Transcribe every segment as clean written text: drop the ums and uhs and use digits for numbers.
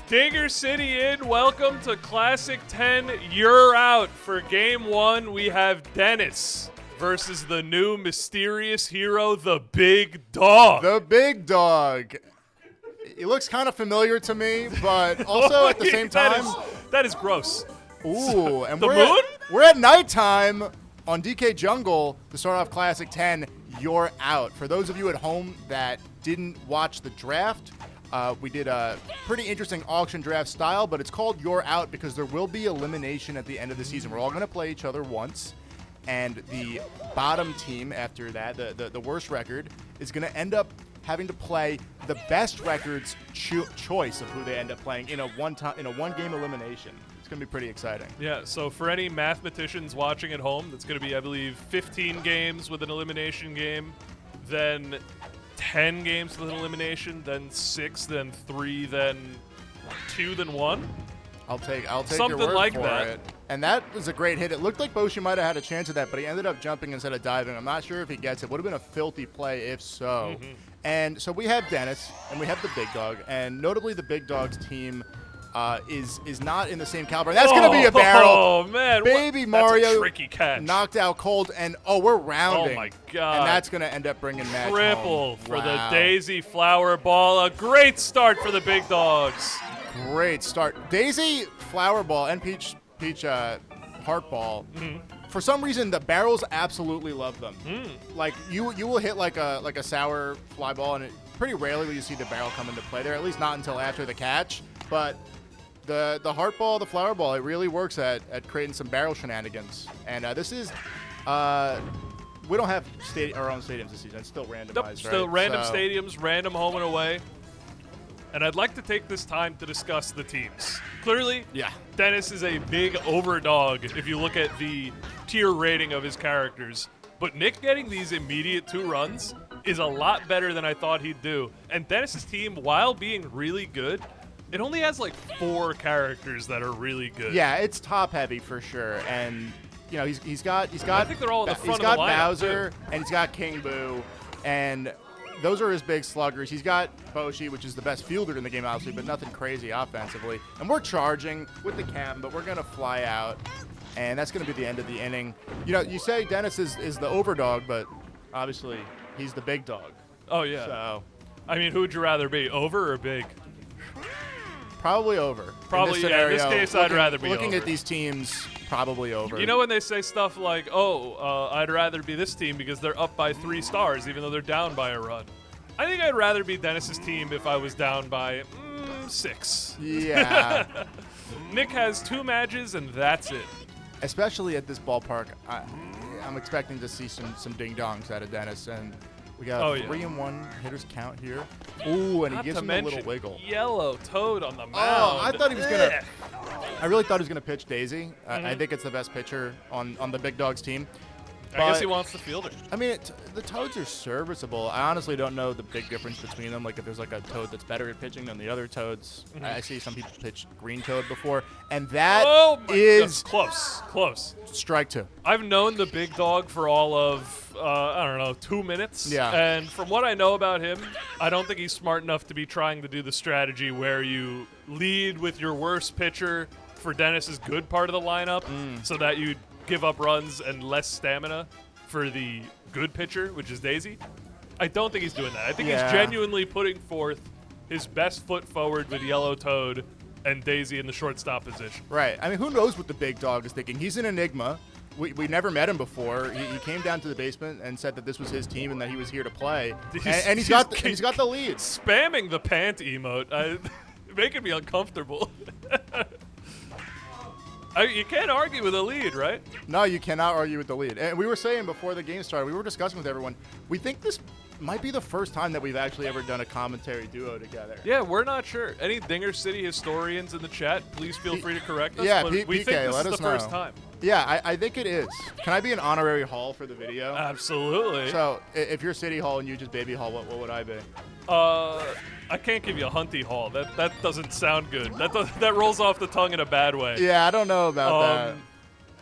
Dinger City in. Welcome to Classic 10. You're out. For game one, we have Dennis versus the new mysterious hero, the Big Dog. The Big Dog. He looks kind of familiar to me, but also at the same time. That is gross. Ooh, and we're at nighttime on DK Jungle to start off Classic 10. You're out. For those of you at home that didn't watch the draft, we did a pretty interesting auction draft style, but it's called You're Out because there will be elimination at the end of the season. We're all going to play each other once, and the bottom team after that, the worst record, is going to end up having to play the best record's choice of who they end up playing in a one-game elimination. It's going to be pretty exciting. Yeah, so for any mathematicians watching at home, that's going to be, I believe, 15 games with an elimination game, then 10 games with an elimination, then 6, then 3, then 2, then 1. I'll take something your word like for that. It. And that was a great hit. It looked like Boshi might have had a chance at that, but he ended up jumping instead of diving. I'm not sure if he gets it. Would have been a filthy play if so. Mm-hmm. And so we have Dennis, and we have the Big Dog, and notably the Big Dog's team is not in the same caliber. And that's going to be a barrel. Oh, man. Baby That's Mario a tricky catch. knocked out cold, and we're rounding. Oh, my God. And that's going to end up bringing match Triple home. for Wow. the Daisy Flower Ball. A great start for the Big Dogs. Great start. Daisy, Flower Ball, and Peach Heart Ball. Mm-hmm. For some reason, the barrels absolutely love them. Like you will hit like a sour fly ball, and pretty rarely will you see the barrel come into play there. At least not until after the catch. But the heart ball, the flower ball, it really works at creating some barrel shenanigans. And this is we don't have our own stadiums this season. It's still randomized, Nope, right? still random stadiums, random home and away. And I'd like to take this time to discuss the teams. Clearly, Yeah. Dennis is a big overdog if you look at the tier rating of his characters. But Nick getting these immediate 2 runs is a lot better than I thought he'd do. And Dennis's team, while being really good, it only has like 4 characters that are really good. Yeah, it's top heavy for sure. And you know, he's got I think they're all at the front he's got of the lineup, Bowser too. and he's got King Boo, and those are his big sluggers. He's got Boshi, which is the best fielder in the game, obviously, but nothing crazy offensively. And we're charging with the cam, but we're going to fly out, and that's going to be the end of the inning. You know, you say Dennis is the overdog, but obviously he's the big dog. Oh, yeah. So I mean, who would you rather be, over or big? probably over. Probably, in this yeah. In this scenario, case, I'd rather be looking over. at these teams, probably over. You know when they say stuff like, I'd rather be this team because they're up by 3 stars even though they're down by a run. I think I'd rather be Dennis's team if I was down by 6. Yeah. Nick has 2 matches and that's it. Especially at this ballpark, I'm expecting to see some ding-dongs out of Dennis, and we got 3-1 hitters count here. Ooh, and he Not gives to him a little mention wiggle. Yellow Toad on the mound. Oh, I thought he was Ugh. I really thought he was gonna pitch Daisy. I think it's the best pitcher on the Big Dogs team. I guess But- he wants the fielder. I mean, the Toads are serviceable. I honestly don't know the big difference between them. Like if there's like a Toad that's better at pitching than the other Toads. I see some people pitch Green Toad before, and that is close. strike 2. I've known the Big Dog for all of, 2 minutes. Yeah. And from what I know about him, I don't think he's smart enough to be trying to do the strategy where you lead with your worst pitcher for Dennis's good part of the lineup so that you give up runs and less stamina for the good pitcher, which is Daisy. I don't think he's doing that. I think he's genuinely putting forth his best foot forward with Yellow Toad and Daisy in the shortstop position. Right. I mean, who knows what the Big Dog is thinking? He's an enigma. We never met him before. He came down to the basement and said that this was his team and that he was here to play. And he's got the lead. Spamming the pant emote, making me uncomfortable. You can't argue with a lead, right? No, you cannot argue with the lead. And we were saying before the game started, we were discussing with everyone, we think this might be the first time that we've actually ever done a commentary duo together. Yeah, we're not sure. Any Dinger City historians in the chat, please feel free to correct us. Yeah, but we PK, think this let is us the first know. time. Yeah, I think it is. Can I be an honorary hall for the video? Absolutely. So if you're City Hall and you just Baby Hall, what would I be? I can't give you a Hunty Hall. That doesn't sound good. That rolls off the tongue in a bad way. Yeah, I don't know about that.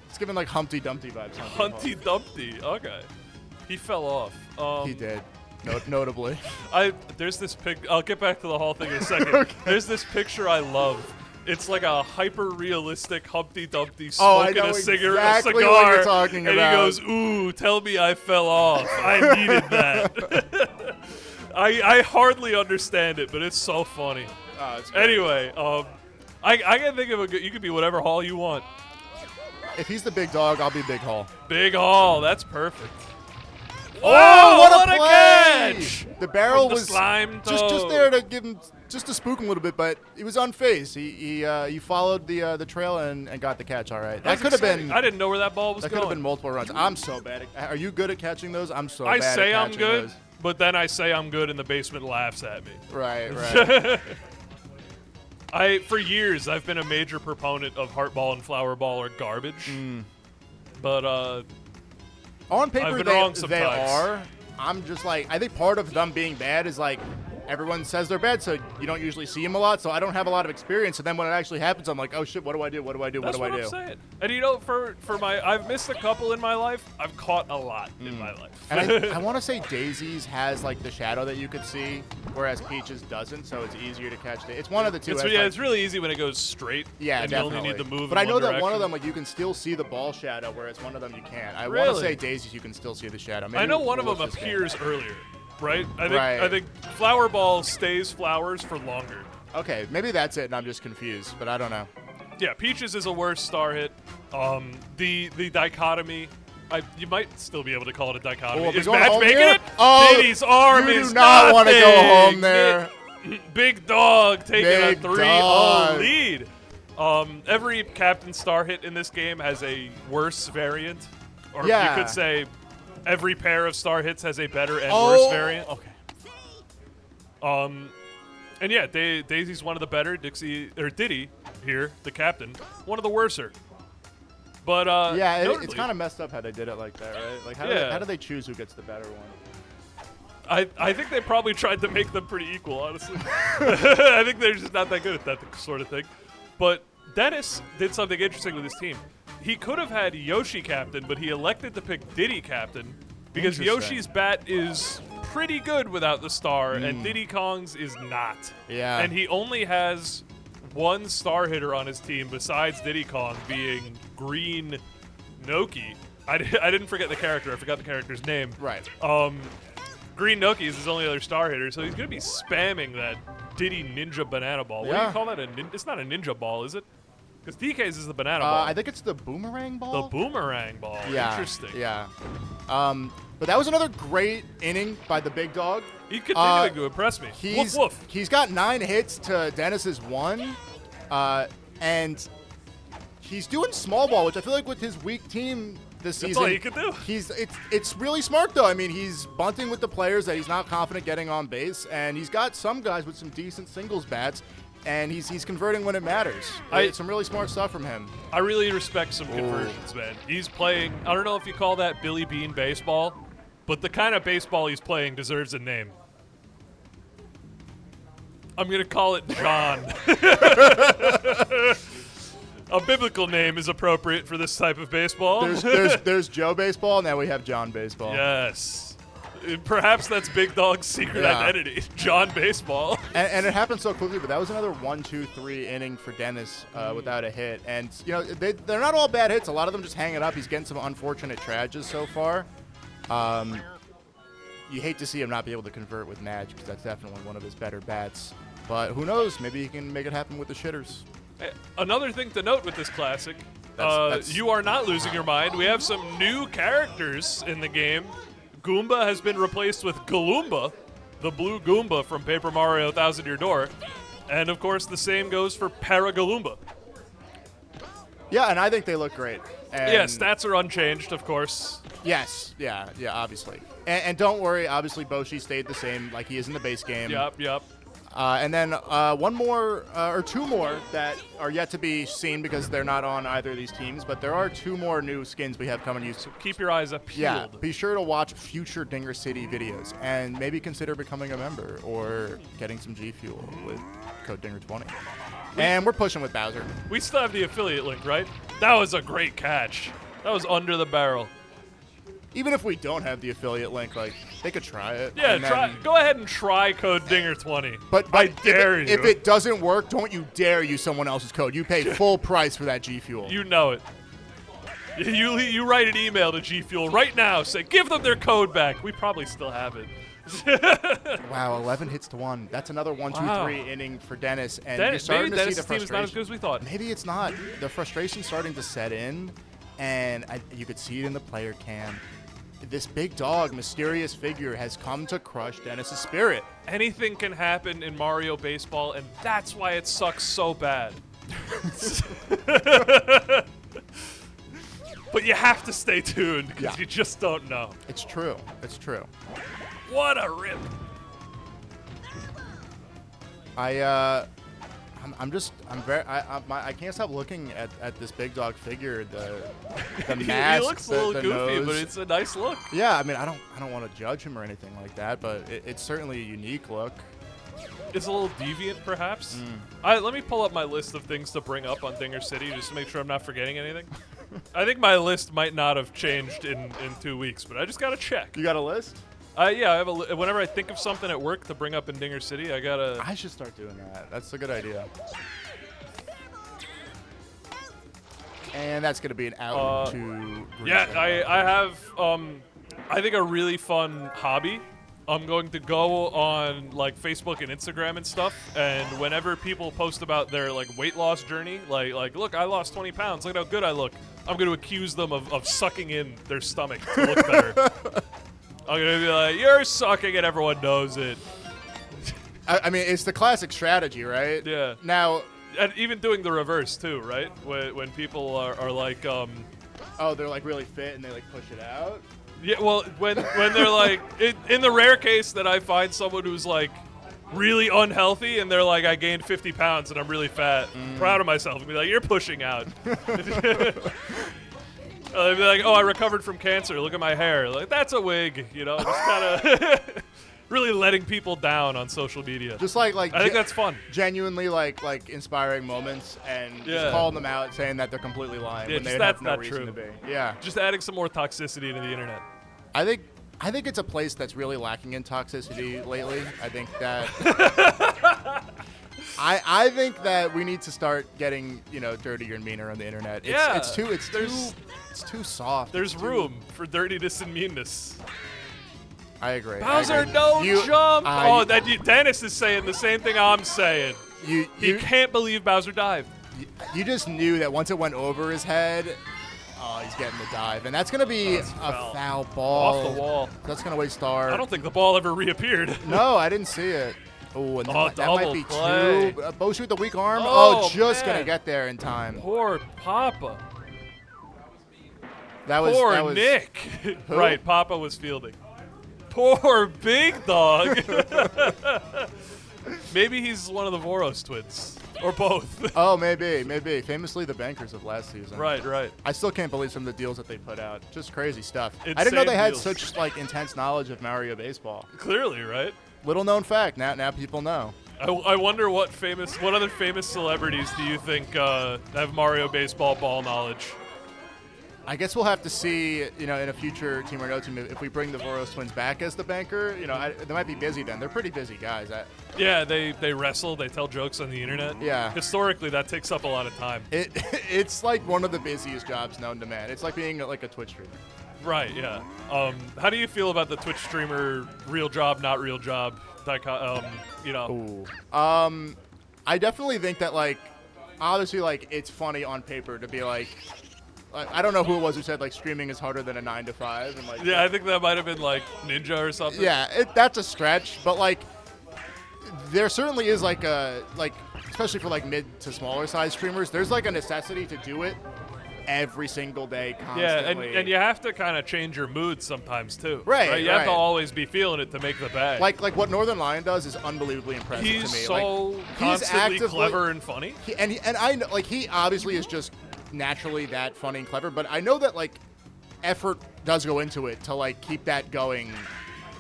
It's giving like Humpty Dumpty vibes. Humpty Dumpty. Okay. He fell off. He did. notably. There's this pic. I'll get back to the whole thing in a second. Okay. There's this picture I love. It's like a hyper-realistic Humpty Dumpty Oh, I smoking know a exactly cigar, what you're talking and about. he goes, "Ooh, tell me I fell off. I needed that." I hardly understand it, but it's so funny. Oh, it's great. Anyway, I can think of a good. You could be whatever Hall you want. If he's the big dog, I'll be Big Hall. Big Hall, that's perfect. Oh, Whoa, what a a play! catch! The barrel From the was slime just toad. there to give him, just to spook him a little bit, but he was unfazed. He followed the trail and got the catch. All right, that That's could have exciting. been. I didn't know where that ball was That going. could have been multiple runs. I'm so bad. Are you good at catching those? I'm so I bad say at I'm catching good, those. but then I say I'm good, and the basement laughs at me. Right. For years, I've been a major proponent of heart ball and flower ball are garbage. But On paper, I've been they wrong sometimes. are. I'm just like, I think part of them being bad is like everyone says they're bad, so you don't usually see them a lot. So I don't have a lot of experience. And then when it actually happens, I'm like, oh shit, what do I do? What do I do? that's what do I what do? I'm saying. And you know, for my, I've missed a couple in my life. I've caught a lot in my life. And I want to say Daisy's has like the shadow that you could see, whereas Peaches doesn't, so it's easier to catch. It's one of the two. It's, has, yeah, like- it's really easy when it goes straight. yeah, and definitely. you only need to move. But in I know that one direction. of them, like, you can still see the ball shadow, whereas one of them you can't. I want Really? to say Daisy's, you can still see the shadow. Maybe I know we'll one of them look this game. appears earlier, right? Right. I think flower ball stays flowers for longer. Okay, maybe that's it, and I'm just confused, but I don't know. Yeah, Peaches is a worse star hit. The dichotomy, you might still be able to call it a dichotomy. Oh, are we Is going Match home making here? it? Oh, Diddy's arm you is do not want to go home there. Big dog taking Big a 3-0 dog. lead. Every captain star hit in this game has a worse variant, or Yeah. you could say every pair of star hits has a better and Oh. worse variant. Okay. And yeah, Daisy's one of the better. Diddy here, the captain, one of the worser. But Yeah, it's notably, kind of messed up how they did it like that, right? Like, Yeah. how do they choose who gets the better one? I think they probably tried to make them pretty equal, honestly. I think they're just not that good at that sort of thing. But Dennis did something interesting with his team. He could have had Yoshi captain, but he elected to pick Diddy captain because Interesting. Yoshi's bat is pretty good without the star, and Diddy Kong's is not. Yeah. And he only has one star hitter on his team besides Diddy Kong, being Green Noki. I didn't forget the character. I forgot the character's name. Right. Green Noki is his only other star hitter, so he's going to be spamming that Diddy Ninja Banana Ball. What do Yeah. you call that? It's not a ninja ball, is it? Because DK's is the banana ball. I think it's the boomerang ball. The boomerang ball. Yeah. Interesting. Yeah. But that was another great inning by the big dog. He continuing to impress me. He's Woof woof. he's got 9 hits to Dennis's 1, and he's doing small ball, which I feel like with his weak team this That's season, all he can do. It's really smart though. I mean, he's bunting with the players that he's not confident getting on base, and he's got some guys with some decent singles bats, and he's converting when it matters. It's some really smart stuff from him. I really respect some conversions, man. He's playing, I don't know if you call that Billy Bean baseball, but the kind of baseball he's playing deserves a name. I'm going to call it John. A biblical name is appropriate for this type of baseball. There's Joe baseball. Now we have John baseball. Yes. Perhaps that's Big Dog's secret Yeah. identity, John Baseball. And it happened so quickly, but that was another 1-2-3 inning for Dennis without a hit. And you know they're not all bad hits. A lot of them just hanging up. He's getting some unfortunate trages so far. You hate to see him not be able to convert with Madge because that's definitely one of his better bats. But who knows? Maybe he can make it happen with the shitters. Another thing to note with this classic, That's- you are not losing your mind. We have some new characters in the game. Goomba has been replaced with Galoomba, the blue Goomba from Paper Mario Thousand Year Door. And of course, the same goes for Paragaloomba. Yeah, and I think they look great. And Yeah, stats are unchanged, of course. Yes, yeah, obviously. And don't worry, obviously Boshi stayed the same like he is in the base game. Yep. And then one more or two more that are yet to be seen because they're not on either of these teams, but there are 2 more new skins we have coming. So Keep your eyes up yeah, peeled. be sure to watch future Dinger City videos and maybe consider becoming a member or getting some G Fuel with code Dinger20. And we're pushing with Bowser. We still have the affiliate link, right? That was a great catch. That was under the barrel. even if we don't have the affiliate link, like they could try it. Yeah, and then- go ahead and try code Dinger20. But I dare you. If it doesn't work, don't you dare use someone else's code. You pay full price for that G Fuel. You know it. You write an email to G Fuel right now. Say, give them their code back. We probably still have it. Wow, 11 hits to 1. That's another 1-2-3 inning for Dennis, and you're Maybe starting to see Dennis' the team is not as frustration. good as we thought. Maybe it's not. The frustration's starting to set in, and you could see it in the player cam. This big dog, mysterious figure, has come to crush Dennis's spirit. Anything can happen in Mario Baseball, and that's why it sucks so bad. But you have to stay tuned because Yeah. you just don't know. It's true. It's true. What a rip! I can't stop looking at this big dog figure. The mask. He looks a little the goofy, nose. but it's a nice look. Yeah, I mean, I don't want to judge him or anything like that, but it's certainly a unique look. It's a little deviant, perhaps. Let me pull up my list of things to bring up on Dinger City just to make sure I'm not forgetting anything. I think my list might not have changed in 2 weeks, but I just gotta check. You got a list? Yeah, I have whenever I think of something at work to bring up in Dinger City, I gotta. I should start doing that. That's a good idea. And that's gonna be an out to. Green Yeah, Side. I have I think a really fun hobby. I'm going to go on like Facebook and Instagram and stuff, and whenever people post about their like weight loss journey, like look, I lost 20 pounds, look at how good I look. I'm going to accuse them of sucking in their stomach to look better. I'm going to be like, you're sucking and everyone knows it. I mean, it's the classic strategy, right? Yeah. Now, And even doing the reverse too, right? When people are like, oh, they're like really fit and they like push it out. yeah, well, when they're like, in the rare case that I find someone who's like really unhealthy and they're like, I gained 50 pounds and I'm really fat, proud of myself, and be like, you're pushing out. They'd be like, oh, I recovered from cancer, look at my hair. Like, that's a wig, you know, just kind of really letting people down on social media. Just like I think that's fun. genuinely like inspiring moments and Yeah. just calling them out, saying that they're completely lying Yeah, when just they that's have no not reason true. to be. Yeah. Just adding some more toxicity into the internet. I think it's a place that's really lacking in toxicity lately. I think that I think that we need to start getting, dirtier and meaner on the internet. It's too soft. There's It's too- room for dirtiness and meanness. I agree. Bowser, no jump! Dennis is saying the same thing I'm saying. He can't believe Bowser dived. You just knew that once it went over his head, he's getting the dive, and that's gonna be That's a foul. foul ball Off the wall. That's gonna waste star. I don't think the ball ever reappeared. No, I didn't see it. Oh, and that double might be play. two. Bowser with the weak arm. Oh, Just man. gonna get there in time. Poor Papa. That was Poor Nick. Right, Papa was fielding. Poor Big Dog. Maybe he's one of the Voros twins. Or both. Oh, maybe. Famously the bankers of last season. Right. I still can't believe some of the deals that they put out. Just crazy stuff. Insane I didn't know they had deals. such intense knowledge of Mario baseball. Clearly, right? Little known fact. Now people know. I wonder what other famous celebrities do you think have Mario baseball ball knowledge? I guess we'll have to see, in a future Team or No Team, if we bring the Voros twins back as the banker. They might be busy then. They're pretty busy guys. Yeah, they wrestle, they tell jokes on the internet. Yeah. Historically, that takes up a lot of time. It's like one of the busiest jobs known to man. It's like being like a Twitch streamer. Right, yeah. How do you feel about the Twitch streamer real job, not real job? Ooh. I definitely think that obviously it's funny on paper to be I don't know who it was who said streaming is harder than a 9 to 5 and Yeah, I think that might have been Ninja or something. Yeah, that's a stretch, but there certainly is especially for mid to smaller size streamers, there's a necessity to do it every single day constantly. Yeah, and you have to kind of change your mood sometimes too. Right, You have to right. always be feeling it to make the bag. Like what Northern Lion does is unbelievably impressive He's to me. so constantly clever and funny. And I know he obviously is just naturally that funny and clever, but I know that effort does go into it to keep that going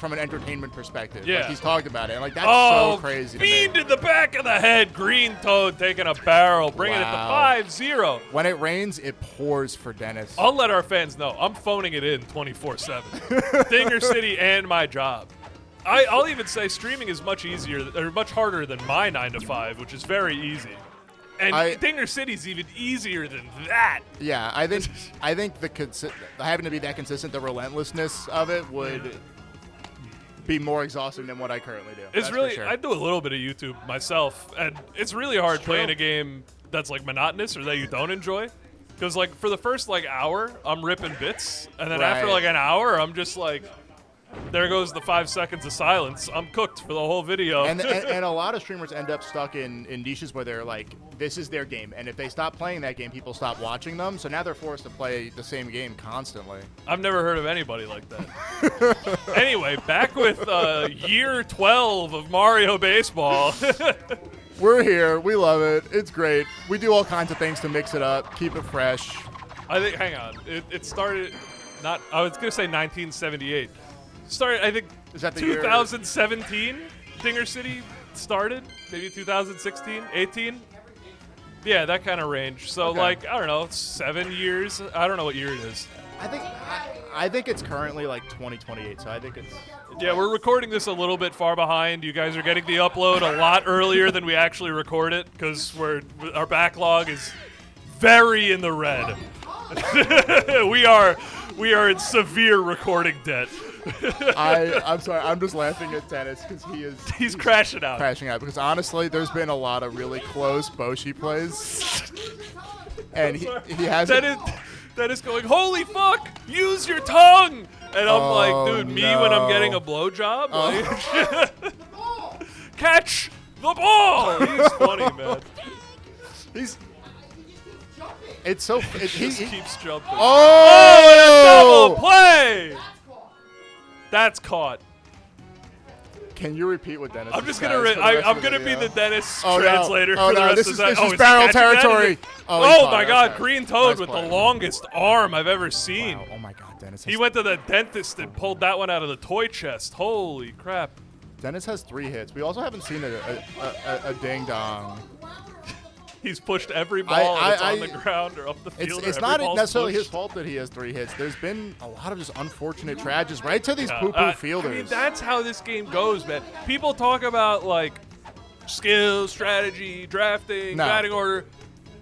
from an entertainment perspective. Yeah. Like, he's talked about it. And, like, that's Oh, so crazy to beamed me. in the back of the head. Green Toad taking a barrel, bringing Wow. it to 5-0. When it rains, it pours for Dennis. I'll let our fans know. I'm phoning it in 24/7. Dinger City and my job. I'll even say streaming is much easier or much harder than my 9 to 5, which is very easy. And Dinger City's even easier than that. Yeah, I think having to be that consistent, the relentlessness of it would be more exhausting than what I currently do. It's That's really for sure. I do a little bit of YouTube myself, and it's really hard It's true. playing a game that's like monotonous or that you don't enjoy. Because like for the first like hour, I'm ripping bits, and then after Right. like an hour, I'm just like, there goes the 5 seconds of silence. I'm cooked for the whole video. And a lot of streamers end up stuck in niches where they're like, this is their game, and if they stop playing that game, people stop watching them. So now they're forced to play the same game constantly. I've never heard of anybody like that. Anyway, back with year 12 of Mario Baseball. We're here. We love it. It's great. We do all kinds of things to mix it up, keep it fresh. I think, hang on, it started, I was going to say 1978. Started, I think, Is that the year? 2017, Dinger City started, maybe 2016, 18. Yeah, that kind of range. So, Okay. like, I don't know, 7 years. I don't know what year it is. I think it's currently like 2028. So I think it's. Yeah, we're recording this a little bit far behind. You guys are getting the upload a lot earlier than we actually record it because our backlog is very in the red. we are in severe recording debt. I'm sorry. I'm just laughing at Dennis because He's crashing out. crashing out because honestly, there's been a lot of really close Boshi plays, and he hasn't. That is going, holy fuck, use your tongue. And I'm Oh, like, dude, me when I'm no. getting a blowjob? Like, catch the ball. He's funny, man. It's so. He just keeps jumping. Oh! Double play. That's caught. Can you repeat what Dennis? I'm just says gonna. for the rest I'm of the gonna be video? the Dennis Oh, no. translator Oh, for the no. rest This of is- that. this Oh, is he barrel catching that? territory. Oh, he Oh caught my it. God, Okay. Green Toad Nice with play. the longest arm I've ever seen. Wow. Oh my God, Dennis. He went to the dentist and pulled that one out of the toy chest. Holy crap. Dennis has 3 hits. We also haven't seen a ding dong. He's pushed every ball that's on the ground or up the It's field. it's every not ball's necessarily his pushed. fault that he has 3 hits. There's been a lot of just unfortunate tragedies right to these Yeah, poo-poo fielders. I mean, that's how this game goes, man. People talk about, like, skill, strategy, drafting, No. batting order.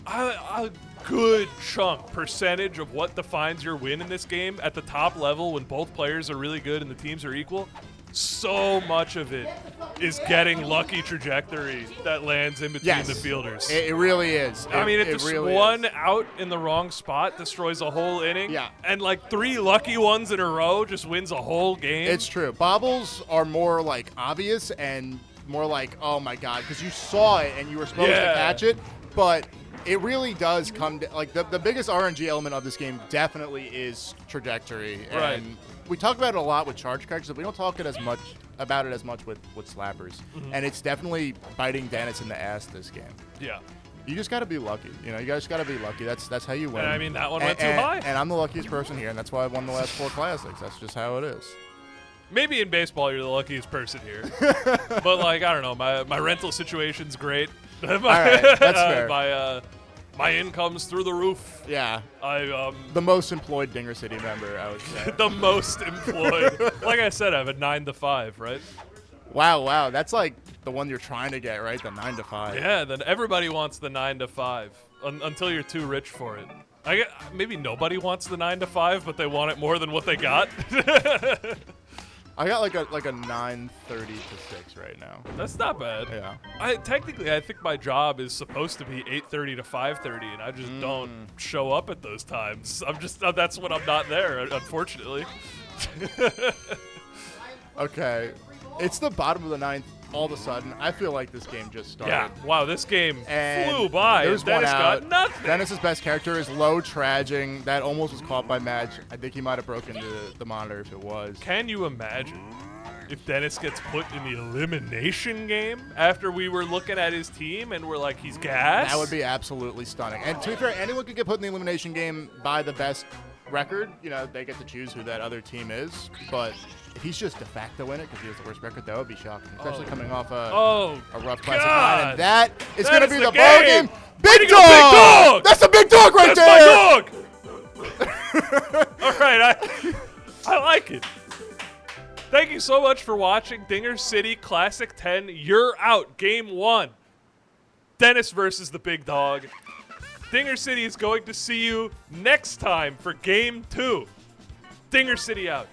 A good chunk, percentage of what defines your win in this game at the top level when both players are really good and the teams are equal, so much of it is getting lucky trajectory that lands in between Yes. the fielders. It really is. I mean, it if really one is. out in the wrong spot destroys a whole inning, Yeah. and like 3 lucky ones in a row just wins a whole game. It's true. Bobbles are more like obvious and more like, oh my God, because you saw it and you were supposed Yeah. to catch it. But it really does come to, like, the biggest RNG element of this game definitely is trajectory. Right. And we talk about it a lot with charge characters, but we don't talk about it as much with slappers. Mm-hmm. And it's definitely biting Dennis in the ass this game. Yeah. You just got to be lucky. You know, you guys got to be lucky. That's how you win. And I mean, that one And- went too and- high. And I'm the luckiest person here, and that's why I won the last 4 classics. That's just how it is. Maybe in baseball you're the luckiest person here. But like, I don't know, my rental situation's great. All right, that's fair. My income's through the roof. Yeah. I The most employed Dinger City member, I would say. the most employed. Like I said, I have a 9 to 5, right? Wow. That's like the one you're trying to get, right? The 9 to 5. Yeah, then everybody wants the 9 to 5 until you're too rich for it. Maybe nobody wants the 9 to 5, but they want it more than what they got. I got like a 9:30 to 6 right now. That's not bad. Yeah. Technically, I think my job is supposed to be 8:30 to 5:30, and I just don't show up at those times. That's when I'm not there, unfortunately. Okay. It's the bottom of the 9th. All of a sudden, I feel like this game just started. Yeah. Wow, this game And flew by. There's and Dennis one out. got nothing. Dennis's best character is low traging. That almost was caught by Madge. I think he might have broken the monitor if it was. Can you imagine if Dennis gets put in the elimination game after we were looking at his team and we're like, he's gas? That would be absolutely stunning. And to be fair, anyone could get put in the elimination game by the best record. You know, they get to choose who that other team is. But If he's just de facto in it because he has the worst record, that would be shocking, especially Oh. coming off a rough classic God. 9. And that is That going to is be the the ball game. game. Big Way to dog! go, Big Dog! That's the big dog right That's there! my dog! All right, I like it. Thank you so much for watching Dinger City Classic 10. You're out. Game 1. Dennis versus the Big Dog. Dinger City is going to see you next time for Game 2. Dinger City out.